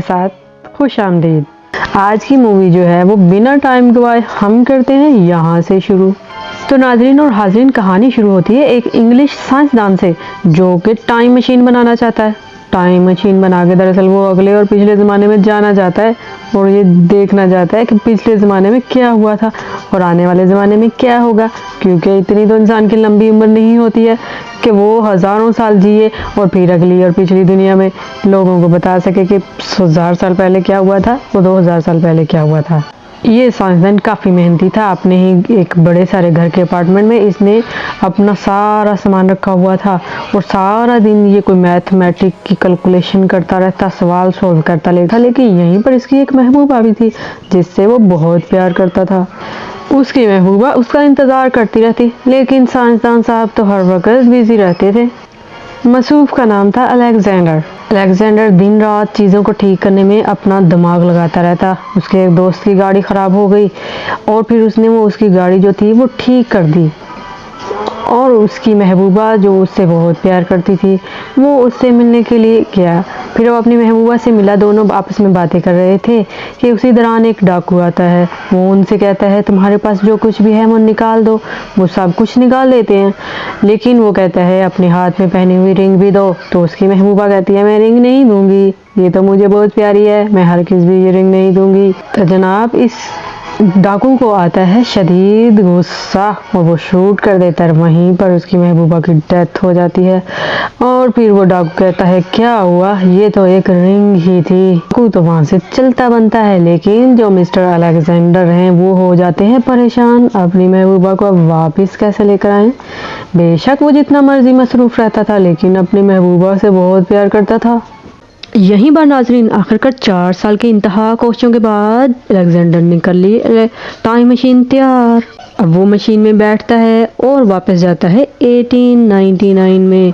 साथ खुश आमदीद। आज की मूवी जो है वो बिना टाइम गवाए हम करते हैं यहाँ से शुरू। तो नाजरीन और हाजरीन, कहानी शुरू होती है एक इंग्लिश साइंसदान से जो कि टाइम मशीन बनाना चाहता है। टाइम मशीन बना के दरअसल वो अगले और पिछले ज़माने में जाना चाहता है और ये देखना चाहता है कि पिछले ज़माने में क्या हुआ था और आने वाले ज़माने में क्या होगा, क्योंकि इतनी तो इंसान की लंबी उम्र नहीं होती है कि वो हज़ारों साल जिए और फिर अगली और पिछली दुनिया में लोगों को बता सके कि 1000 साल पहले क्या हुआ था और 2000 साल पहले क्या हुआ था। ये साइंसदान काफ़ी मेहनती था। अपने ही एक बड़े सारे घर के अपार्टमेंट में इसने अपना सारा सामान रखा हुआ था और सारा दिन ये कोई मैथमेटिक की कैलकुलेशन करता रहता, सवाल सॉल्व करता रहता। लेकिन यहीं पर इसकी एक महबूबा भी थी जिससे वो बहुत प्यार करता था। उसकी महबूबा उसका इंतज़ार करती रहती, लेकिन साइंसदान साहब तो हर वक्त बिजी रहते थे। मसूफ का नाम था अलेक्जेंडर। अलेक्जेंडर दिन रात चीज़ों को ठीक करने में अपना दिमाग लगाता रहता। उसके एक दोस्त की गाड़ी ख़राब हो गई और फिर उसने उसकी गाड़ी जो थी वो ठीक कर दी। और उसकी महबूबा जो उससे बहुत प्यार करती थी वो उससे मिलने के लिए गया। फिर वो अपनी महबूबा से मिला, दोनों आपस में बातें कर रहे थे कि उसी दौरान एक डाकू आता है। वो उनसे कहता है तुम्हारे पास जो कुछ भी है वो निकाल दो। वो सब कुछ निकाल देते हैं, लेकिन वो कहता है अपने हाथ में पहनी हुई रिंग भी दो। तो उसकी महबूबा कहती है मैं रिंग नहीं दूंगी, ये तो मुझे बहुत प्यारी है, मैं हर किस भी ये रिंग नहीं दूंगी। तो जनाब इस डाकू को आता है शदीद गुस्सा और वो शूट कर देता है। वहीं पर उसकी महबूबा की डेथ हो जाती है और फिर वो डाकू कहता है क्या हुआ, ये तो एक रिंग ही थी। डाकू तो वहां से चलता बनता है, लेकिन जो मिस्टर अलेक्जेंडर हैं वो हो जाते हैं परेशान, अपनी महबूबा को अब वापस कैसे लेकर आए। बेशक वो जितना मर्जी मसरूफ रहता था लेकिन अपनी महबूबा से बहुत प्यार करता था। यहीं पर नाजरीन आखिरकार 4 साल के इंतहा कोशिशों के बाद अलेक्जेंडर ने कर ली टाइम मशीन तैयार। अब वो मशीन में बैठता है और वापस जाता है 1899 में।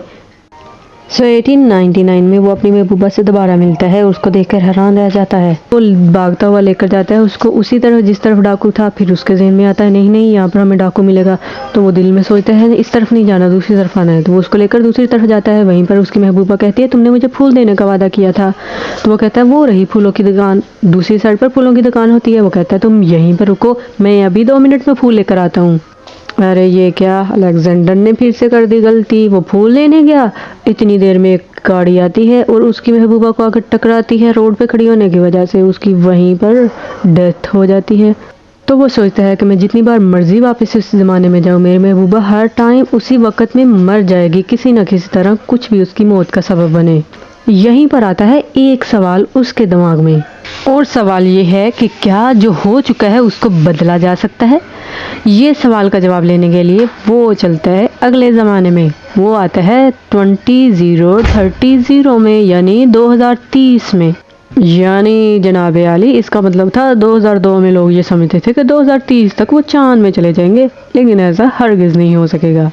1899 में वो अपनी महबूबा से दोबारा मिलता है, उसको देखकर हैरान रह जाता है। वो भागता हुआ लेकर जाता है उसको उसी तरफ जिस तरफ डाकू था। फिर उसके जहन में आता है नहीं नहीं यहाँ पर हमें डाकू मिलेगा। तो वो दिल में सोचता है इस तरफ नहीं जाना, दूसरी तरफ आना है। तो वो उसको लेकर दूसरी तरफ जाता है। वहीं पर उसकी महबूबा कहती है तुमने मुझे फूल देने का वादा किया था। तो वो कहता है वो रही फूलों की दुकान, दूसरी साइड पर फूलों की दुकान होती है। वो कहता है तुम यहीं पर रुको, मैं अभी 2 मिनट में फूल लेकर आता हूँ। अरे ये क्या, अलेक्जेंडर ने फिर से कर दी गलती। वो फूल लेने गया, इतनी देर में एक गाड़ी आती है और उसकी महबूबा को आकर टकराती है। रोड पे खड़ी होने की वजह से उसकी वहीं पर डेथ हो जाती है। तो वो सोचता है कि मैं जितनी बार मर्जी वापस उस ज़माने में जाऊँ, मेरी महबूबा हर टाइम उसी वक्त में मर जाएगी, किसी न किसी तरह कुछ भी उसकी मौत का सबब बने। यहीं पर आता है एक सवाल उसके दिमाग में, और सवाल ये है कि क्या जो हो चुका है उसको बदला जा सकता है। ये सवाल का जवाब लेने के लिए वो चलता है अगले ज़माने में। वो आता है 20030 में, यानी 2030 में। यानी जनाब आली इसका मतलब था 2002 में लोग ये समझते थे कि 2030 तक वो चांद में चले जाएंगे, लेकिन ऐसा हरगिज़ नहीं हो सकेगा।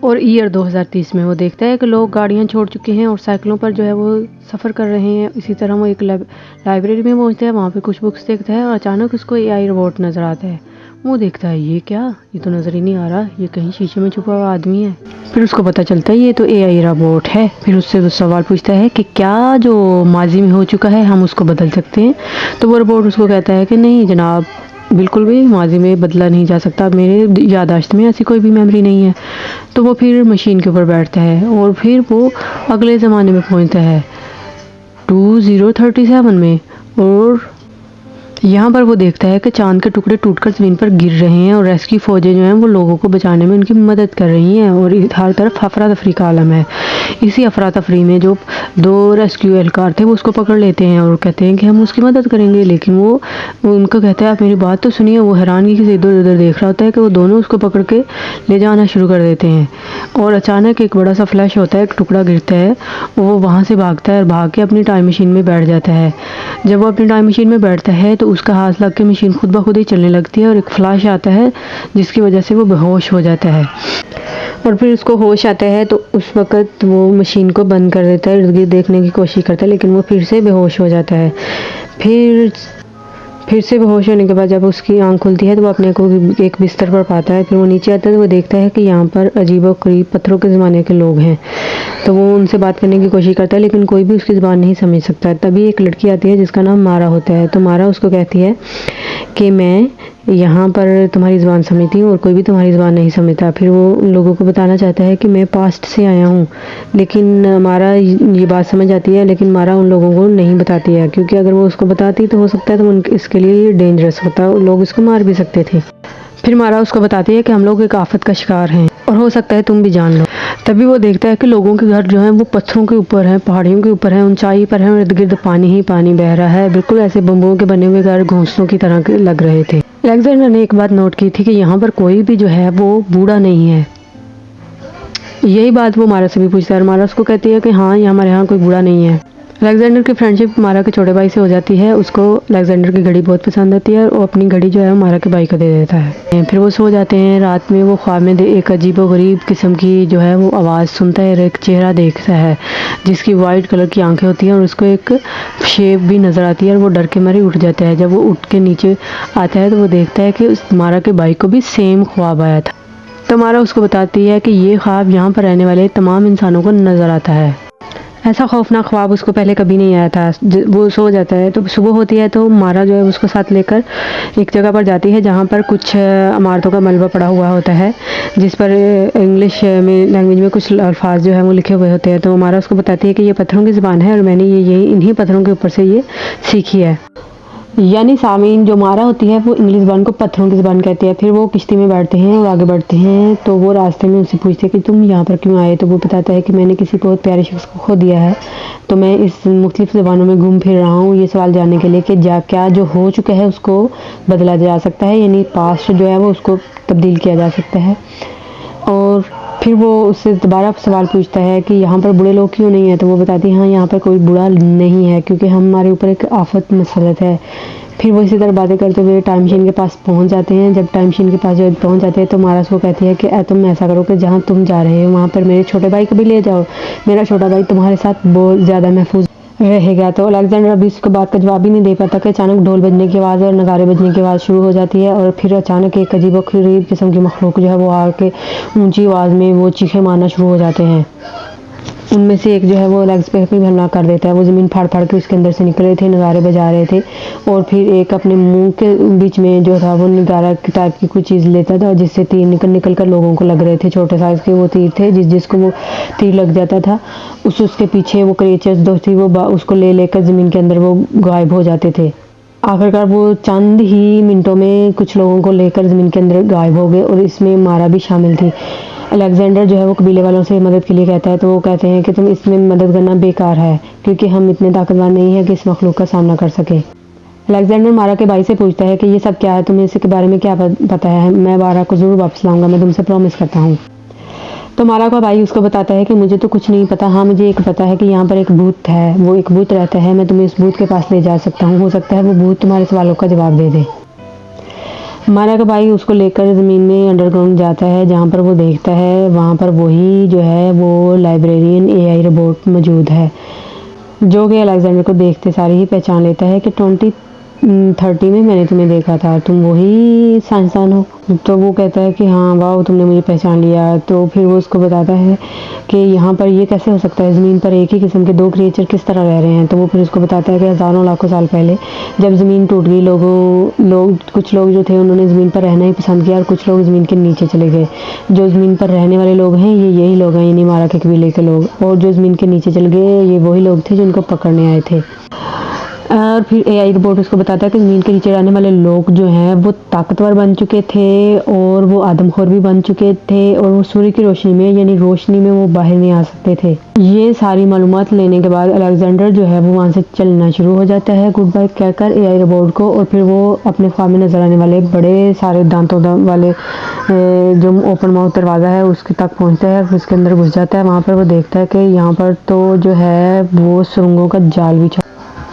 और ईयर 2030 में वो देखता है कि लोग गाड़ियाँ छोड़ चुके हैं और साइकिलों पर जो है वो सफ़र कर रहे हैं। इसी तरह वो एक लाइब्रेरी में पहुँचता है, वहाँ पे कुछ बुक्स देखता है और अचानक उसको AI रोबोट नज़र आता है। वो देखता है ये क्या, ये तो नज़र ही नहीं आ रहा, ये कहीं शीशे में छुपा हुआ आदमी है। फिर उसको पता चलता है ये तो AI रोबोट है। फिर उससे वो सवाल पूछता है कि क्या जो माजी में हो चुका है हम उसको बदल सकते हैं। तो वो रोबोट उसको कहता है कि नहीं जनाब, बिल्कुल भी माजी में बदला नहीं जा सकता, मेरे याददाश्त में ऐसी कोई भी मेमोरी नहीं है। तो वो फिर मशीन के ऊपर बैठता है और फिर वो अगले ज़माने में पहुंचता है 2037 में। और यहाँ पर वो देखता है कि चांद के टुकड़े टूटकर ज़मीन पर गिर रहे हैं और रेस्क्यू फौजें जो हैं वो लोगों को बचाने में उनकी मदद कर रही हैं और हर तरफ अफरा तफरी का आलम है। इसी अफरा तफरी में जो 2 रेस्क्यू एहलकार थे वो उसको पकड़ लेते हैं और कहते हैं कि हम उसकी मदद करेंगे, लेकिन वो उनको कहता है आप मेरी बात तो सुनिए। वो हैरानगी से इधर उधर देख रहा होता है कि वो दोनों उसको पकड़ के ले जाना शुरू कर देते हैं। और अचानक एक बड़ा सा फ्लैश होता है, एक टुकड़ा गिरता है, वो वहाँ से भागता है और भाग के अपनी टाइम मशीन में बैठ जाता है। जब वो अपनी टाइम मशीन में बैठता है तो उसका हाथ लग के मशीन खुद ब खुद ही चलने लगती है और एक फ्लैश आता है जिसकी वजह से वो बेहोश हो जाता है। और फिर उसको होश आता है तो उस वक़्त वो मशीन को बंद कर देता है, इर्द गिर्द देखने की कोशिश करता है, लेकिन वो फिर से बेहोश हो जाता है। फिर फिर से बेहोश होने के बाद जब उसकी आँख खुलती है तो वो अपने को एक बिस्तर पर पाता है। फिर वो नीचे आता है तो वो देखता है कि यहाँ पर अजीबो-गरीब पत्थरों के ज़माने के लोग हैं। तो वो उनसे बात करने की कोशिश करता है लेकिन कोई भी उसकी ज़ुबान नहीं समझ सकता है। तभी एक लड़की आती है जिसका नाम मारा होता है। तो मारा उसको कहती है कि मैं यहाँ पर तुम्हारी ज़ुबान समझती हूँ और कोई भी तुम्हारी ज़ुबान नहीं समझता। फिर वो उन लोगों को बताना चाहता है कि मैं पास्ट से आया हूँ, लेकिन मारा ये बात समझ आती है, लेकिन मारा उन लोगों को नहीं बताती है क्योंकि अगर वो उसको बताती तो हो सकता है तो इसके लिए डेंजरस होता, लोग इसको मार भी सकते थे। फिर मारा उसको बताती है कि हम लोग एक आफत का शिकार हैं और हो सकता है तुम भी जान लो। तभी वो देखता है कि लोगों के घर जो हैं वो पत्थरों के ऊपर हैं, पहाड़ियों के ऊपर हैं, ऊंचाई पर हैं और इर्द-गिर्द पानी ही पानी बह रहा है। बिल्कुल ऐसे बम्बों के बने हुए घर घोंसलों की तरह के लग रहे थे। अलेक्जेंडर ने एक बात नोट की थी कि यहाँ पर कोई भी जो है वो बूढ़ा नहीं है। यही बात वो मारा से भी पूछता है और मारा उसको कहती है कि हाँ, हमारे यहाँ कोई बूढ़ा नहीं है। अलेक्जेंडर की फ्रेंडशिप मारा के छोटे भाई से हो जाती है। उसको अलेक्जेंडर की घड़ी बहुत पसंद आती है और वो अपनी घड़ी जो है वो मारा के भाई को दे देता है। फिर वो सो जाते हैं। रात में वो ख्वाब में एक अजीबो-गरीब किस्म की जो है वो आवाज़ सुनता है और एक चेहरा देखता है जिसकी वाइट कलर की आंखें होती हैं और उसको एक शेप भी नज़र आती है और वो डर के मारे उठ जाता है। जब वो उठ के नीचे आता है तो वो देखता है कि उस मारा के भाई को भी सेम ख्वाब आया था। तो मारा उसको बताती है कि ये ख्वाब यहाँ पर रहने वाले तमाम इंसानों को नज़र आता है। ऐसा खौफनाक ख्वाब उसको पहले कभी नहीं आया था। वो सो जाता है तो सुबह होती है तो मारा जो है उसको साथ लेकर एक जगह पर जाती है जहाँ पर कुछ इमारतों का मलबा पड़ा हुआ होता है जिस पर इंग्लिश में लैंग्वेज में कुछ अल्फाज जो है वो लिखे हुए होते हैं। तो मारा उसको बताती है कि ये पत्थरों की ज़ुबान है और मैंने ये इन्हीं पत्थरों के ऊपर से ये सीखी है। यानी सामीन जो मारा होती है वो इंग्लिश ज़बान को पत्थरों की ज़बान कहती है। फिर वो किश्ती में बैठते हैं और आगे बढ़ते हैं तो वो रास्ते में उनसे पूछते हैं कि तुम यहाँ पर क्यों आए। तो वो बताता है कि मैंने किसी बहुत प्यारे शख्स को खो दिया है तो मैं इस मुख्तलिफ ज़बानों में घूम फिर रहा हूँ ये सवाल जानने के लिए कि क्या जो हो चुका है उसको बदला जा सकता है, यानी पास्ट जो है वो उसको तब्दील किया जा सकता है। और फिर वो उससे दोबारा सवाल पूछता है कि यहाँ पर बूढ़े लोग क्यों नहीं है। तो वो बताती है हाँ, यहाँ पर कोई बूढ़ा नहीं है क्योंकि हमारे ऊपर एक आफत मुसल्लत है। फिर वो इसी तरह बातें करते हुए टाइम मशीन के पास पहुँच जाते हैं। जब टाइम मशीन के पास जब पहुँच जाते हैं तो मारा उसको कहती है कि तुम ऐसा करो कि जहाँ तुम जा रहे हो वहाँ पर मेरे छोटे भाई को भी ले जाओ, मेरा छोटा भाई तुम्हारे साथ बहुत ज़्यादा महफूज रहेगा। तो अलेक्जेंडर अभी उसको बात का जवाब ही नहीं दे पाता कि अचानक ढोल बजने की आवाज़ और नगाड़े बजने की आवाज़ शुरू हो जाती है और फिर अचानक एक अजीबो-गरीब किस्म की मखलूक जो है वो आके ऊंची आवाज़ में वो चीखें मारना शुरू हो जाते हैं। उनमें से एक जो है वो लेग्स पे अपनी हमला कर देता है। वो ज़मीन फाड़-फाड़ के उसके अंदर से निकल रहे थे, नगाड़े बजा रहे थे और फिर एक अपने मुँह के बीच में जो था वो नगाड़ा टाइप की कोई चीज़ लेता था जिससे तीर निकल कर लोगों को लग रहे थे। छोटे साइज़ के वो तीर थे जिसको वो तीर लग जाता था उसके पीछे वो क्रिएचर्स जो थी वो उसको लेकर ज़मीन के अंदर वो गायब हो जाते थे। आखिरकार वो चंद ही मिनटों में कुछ लोगों को लेकर ज़मीन के अंदर गायब हो गए और इसमें मारा भी शामिल थी। अलेक्जेंडर जो है वो कबीले वालों से मदद के लिए कहता है तो वो कहते हैं कि तुम इसमें मदद करना बेकार है क्योंकि हम इतने ताकतवर नहीं हैं कि इस मखलूक का सामना कर सके। अलेक्जेंडर मारा के भाई से पूछता है कि ये सब क्या है, तुम्हें इसके बारे में क्या पता है। मैं मारा को ज़रूर वापस लाऊंगा, मैं तुमसे प्रॉमिस करता हूँ। तो मारा का भाई उसको बताता है कि मुझे तो कुछ नहीं पता, हाँ मुझे एक पता है कि यहाँ पर एक भूत है, वो एक भूत रहता है, मैं तुम्हें इस भूत के पास ले जा सकता हूँ, हो सकता है वो भूत तुम्हारे सवालों का जवाब दे दे। मारा का भाई उसको लेकर ज़मीन में अंडरग्राउंड जाता है जहाँ पर वो देखता है वहाँ पर वही जो है वो लाइब्रेरियन AI रोबोट मौजूद है जो कि अलेक्जेंडर को देखते सारे ही पहचान लेता है कि 2030 में मैंने तुम्हें देखा था, तुम वही साइंसदान हो। तो वो कहता है कि हाँ वाह तुमने मुझे पहचान लिया। तो फिर वो उसको बताता है कि यहाँ पर ये कैसे हो सकता है, ज़मीन पर एक ही किस्म के दो क्रिएचर किस तरह रह रहे हैं। तो वो फिर उसको बताता है कि हज़ारों लाखों साल पहले जब ज़मीन टूट गई कुछ लोग जो थे उन्होंने ज़मीन पर रहना ही पसंद किया और कुछ लोग ज़मीन के नीचे चले गए। जो ज़मीन पर रहने वाले लोग हैं यही लोग हैं, यानी मारा के कबीले के लोग, और जो ज़मीन के नीचे चले गए ये वही लोग थे जिनको पकड़ने आए थे। और फिर AI रोबोट उसको बताता है कि ज़मीन के नीचे रहने वाले लोग जो हैं वो ताकतवर बन चुके थे और वो आदमखोर भी बन चुके थे और वो सूर्य की रोशनी में यानी रोशनी में वो बाहर नहीं आ सकते थे। ये सारी मालूमात लेने के बाद अलेक्जेंडर जो है वो वहाँ से चलना शुरू हो जाता है गुड बाय कहकर AI रोबोट को, और फिर वो अपने ख्वाब में नजर आने वाले बड़े सारे दांतों वाले जो ओपन माउथ दरवाज़ा है उसके तक पहुँचता है, फिर उसके अंदर घुस जाता है। वहाँ पर वो देखता है कि यहाँ पर तो जो है वो सुरंगों का जाल बिछा,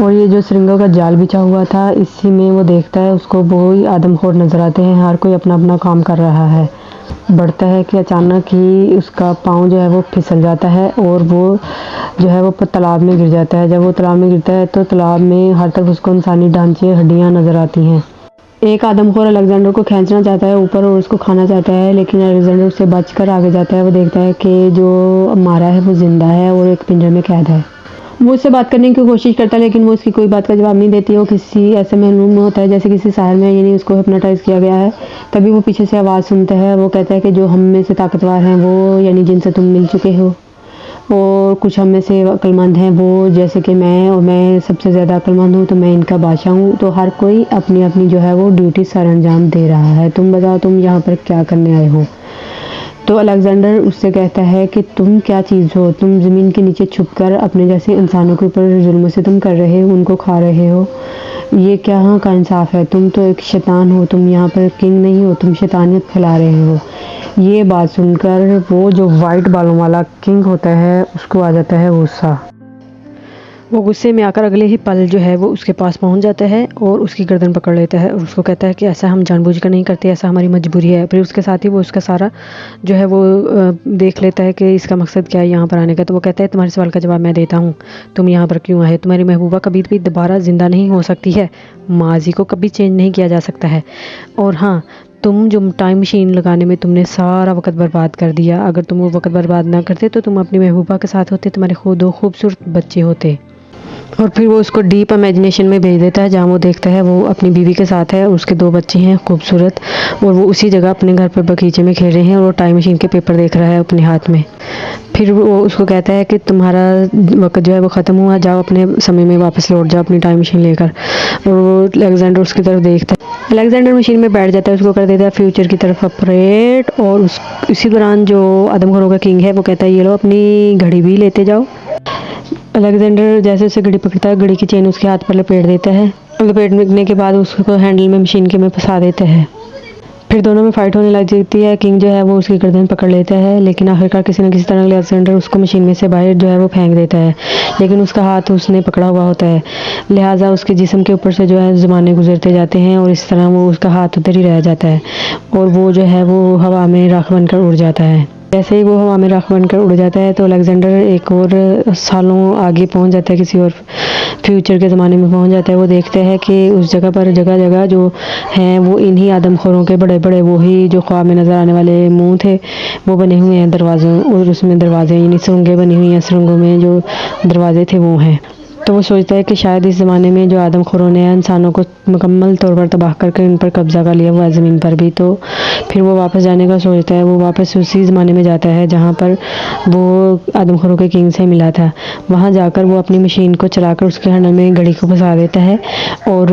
और ये जो सुरंगों का जाल बिछा हुआ था इसी में वो देखता है उसको वही आदमखोर नजर आते हैं, हर कोई अपना अपना काम कर रहा है। बढ़ता है कि अचानक ही उसका पाँव जो है वो फिसल जाता है और वो जो है वो तालाब में गिर जाता है। जब वो तालाब में गिरता है तो तालाब में हर तरफ उसको इंसानी ढांचे हड्डियाँ नज़र आती हैं। एक आदमखोर अलेक्जेंडर को खींचना चाहता है ऊपर और उसको खाना चाहता है, लेकिन अलेक्जेंडर उससे बचकर आगे जाता है। वो देखता है कि जो मारा है वो ज़िंदा है और एक पिंजरे में कैद है। वो उससे बात करने की कोशिश करता है, लेकिन वो उसकी कोई बात का जवाब नहीं देती। वो किसी ऐसे महलूम में होता है जैसे किसी शहर में, यानी उसको हिप्नोटाइज़ किया गया है। तभी वो पीछे से आवाज़ सुनता है। वो कहता है कि जो हम में से ताकतवर हैं वो, यानी जिनसे तुम मिल चुके हो, और कुछ हम में से अक्लमंद हैं वो, जैसे कि मैं, और मैं सबसे ज़्यादा अक्लमंद हूँ, तो मैं इनका बादशाह हूँ। तो हर कोई अपनी अपनी जो है वो ड्यूटी सरअंजाम दे रहा है। तुम बताओ तुम यहाँ पर क्या करने आए हो? तो अलेक्जेंडर उससे कहता है कि तुम क्या चीज़ हो? तुम ज़मीन के नीचे छुपकर अपने जैसे इंसानों के ऊपर जुल्म सितम कर रहे हो, उनको खा रहे हो। ये क्या का इंसाफ है? तुम तो एक शैतान हो, तुम यहाँ पर किंग नहीं हो, तुम शैतानियत फैला रहे हो। ये बात सुनकर वो जो वाइट बालों वाला किंग होता है उसको आ जाता है गुस्सा। वो गुस्से में आकर अगले ही पल जो है वो उसके पास पहुंच जाता है और उसकी गर्दन पकड़ लेता है और उसको कहता है कि ऐसा हम जानबूझकर नहीं करते, ऐसा हमारी मजबूरी है। फिर उसके साथ ही वो उसका सारा जो है वो देख लेता है कि इसका मकसद क्या है यहाँ पर आने का। तो वो कहता है तुम्हारे सवाल का जवाब मैं देता हूँ, तुम यहाँ पर क्यों आए? तुम्हारी महबूबा कभी भी दोबारा ज़िंदा नहीं हो सकती है, माजी को कभी चेंज नहीं किया जा सकता है। और हाँ, तुम जो टाइम मशीन लगाने में तुमने सारा वक्त बर्बाद कर दिया, अगर तुम वो वक्त बर्बाद ना करते तो तुम अपनी महबूबा के साथ होते, तुम्हारे खुद दो खूबसूरत बच्चे होते। और फिर वो उसको डीप इमेजिनेशन में भेज देता है जहाँ वो देखता है वो अपनी बीवी के साथ है, उसके 2 बच्चे हैं खूबसूरत, और वो उसी जगह अपने घर पर बगीचे में खेल रहे हैं और वो टाइम मशीन के पेपर देख रहा है अपने हाथ में। फिर वो उसको कहता है कि तुम्हारा वक्त जो है वो ख़त्म हुआ, जाओ अपने समय में वापस लौट जाओ अपनी टाइम मशीन लेकर। और वो अलेक्जेंडर उसकी तरफ देखता है। अलेक्जेंडर मशीन में बैठ जाता है, उसको कर देता है फ्यूचर की तरफ ऑपरेट। और इसी दौरान जो आदमखोरों का किंग है वो कहता है ये लो अपनी घड़ी भी लेते जाओ। अलेक्जेंडर जैसे उसे घड़ी पकड़ता है, घड़ी की चेन उसके हाथ पर लपेट देता है। लपेटने के बाद उसको हैंडल में मशीन के में फंसा देता है। फिर दोनों में फाइट होने लग जाती है। किंग जो है वो उसकी गर्दन पकड़ लेता है, लेकिन आखिरकार किसी न किसी तरह अलेक्जेंडर उसको मशीन में से बाहर जो है वो फेंक देता है, लेकिन उसका हाथ उसने पकड़ा हुआ होता है, लिहाजा उसके जिस्म के ऊपर से जो है ज़माने गुजरते जाते हैं और इस तरह वो उसका हाथ उधर ही रह जाता है और वो जो है वो हवा में राख बनकर उड़ जाता है। जैसे ही वो हवा में राख बनकर उड़ जाता है तो अलेक्जेंडर एक और सालों आगे पहुंच जाता है, किसी और फ्यूचर के ज़माने में पहुंच जाता है। वो देखता है कि उस जगह पर जगह जगह जो हैं वो इन्हीं आदमखोरों के बड़े बड़े वही जो ख्वाब में नज़र आने वाले मुंह थे वो बने हुए हैं दरवाज़ों, और उसमें दरवाजे यानी सुरंगें बनी हुई हैं, सुरंगों में जो दरवाजे थे वो हैं। तो वो सोचता है कि शायद इस ज़माने में जो आदमखोरों ने इंसानों को मुकम्मल तौर पर तबाह करके इन पर कब्ज़ा कर लिया हुआ है ज़मीन पर भी। तो फिर वो वापस जाने का सोचता है। वो वापस उसी ज़माने में जाता है जहाँ पर वो आदमखोरों के किंग से मिला था। वहाँ जाकर वो अपनी मशीन को चलाकर उसके हैंडल में घड़ी को फंसा देता है और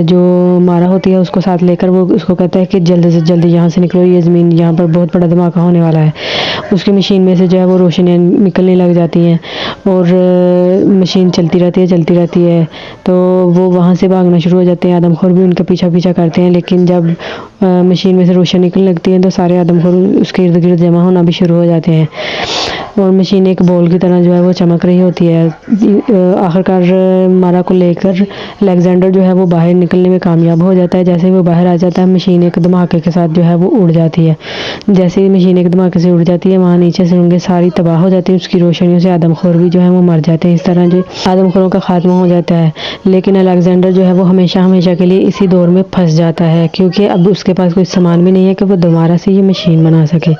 जो मारा होती है उसको साथ लेकर वो उसको कहता है कि जल्दी से जल्दी यहाँ से निकलो, ये ज़मीन यहाँ पर बहुत बड़ा धमाका होने वाला है। उसकी मशीन में से जो है वो रोशनियाँ निकलने लग जाती हैं और मशीन चलती रहती है। तो वो वहाँ से भागना शुरू हो जाते हैं। आदमखोर भी उनका पीछा करते हैं, लेकिन जब मशीन में से रोशनी निकलने लगती है तो सारे आदमखोर उसके इर्द गिर्द जमा होना भी शुरू हो जाते हैं और मशीन एक बॉल की तरह जो है वो चमक रही होती है। आखिरकार मारा को लेकर अलेक्जेंडर जो है वो बाहर निकलने में कामयाब हो जाता है। जैसे ही वो बाहर आ जाता है मशीन एक धमाके के साथ जो है वो उड़ जाती है। जैसे ही मशीन एक धमाके से उड़ जाती है वहाँ नीचे सुरंगें सारी तबाह हो जाती हैं, उसकी रोशनियों से आदमखोर भी जो है वो मर जाते हैं। इस तरह जो आदमखोरों का खात्मा हो जाता है। लेकिन अलेक्जेंडर जो है वो हमेशा के लिए इसी दौर में फंस जाता है, क्योंकि अब उसके पास कोई सामान भी नहीं है कि वो दोबारा से ये मशीन बना सके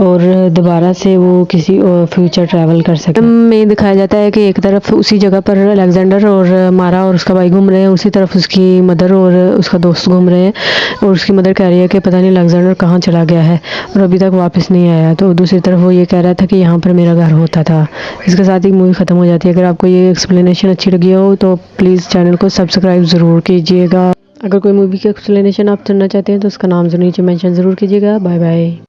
और दोबारा से वो किसी फ्यूचर ट्रैवल कर सके। में दिखाया जाता है कि एक तरफ उसी जगह पर अलेक्जेंडर और मारा और उसका भाई घूम रहे हैं, उसी तरफ उसकी मदर और उसका दोस्त घूम रहे हैं और उसकी मदर कह रही है कि पता नहीं अलेक्जेंडर कहाँ चला गया है और अभी तक वापस नहीं आया। तो दूसरी तरफ वो ये कह रहा था कि यहाँ पर मेरा घर होता था। इसके साथ ही मूवी ख़त्म हो जाती है। अगर आपको ये एक्सप्लेनेशन अच्छी लगी हो तो प्लीज़ चैनल को सब्सक्राइब ज़रूर कीजिएगा। अगर कोई मूवी की एक्सप्लेनेशन आप सुनना चाहते हैं तो उसका नाम नीचे मेंशन ज़रूर कीजिएगा। Bye bye.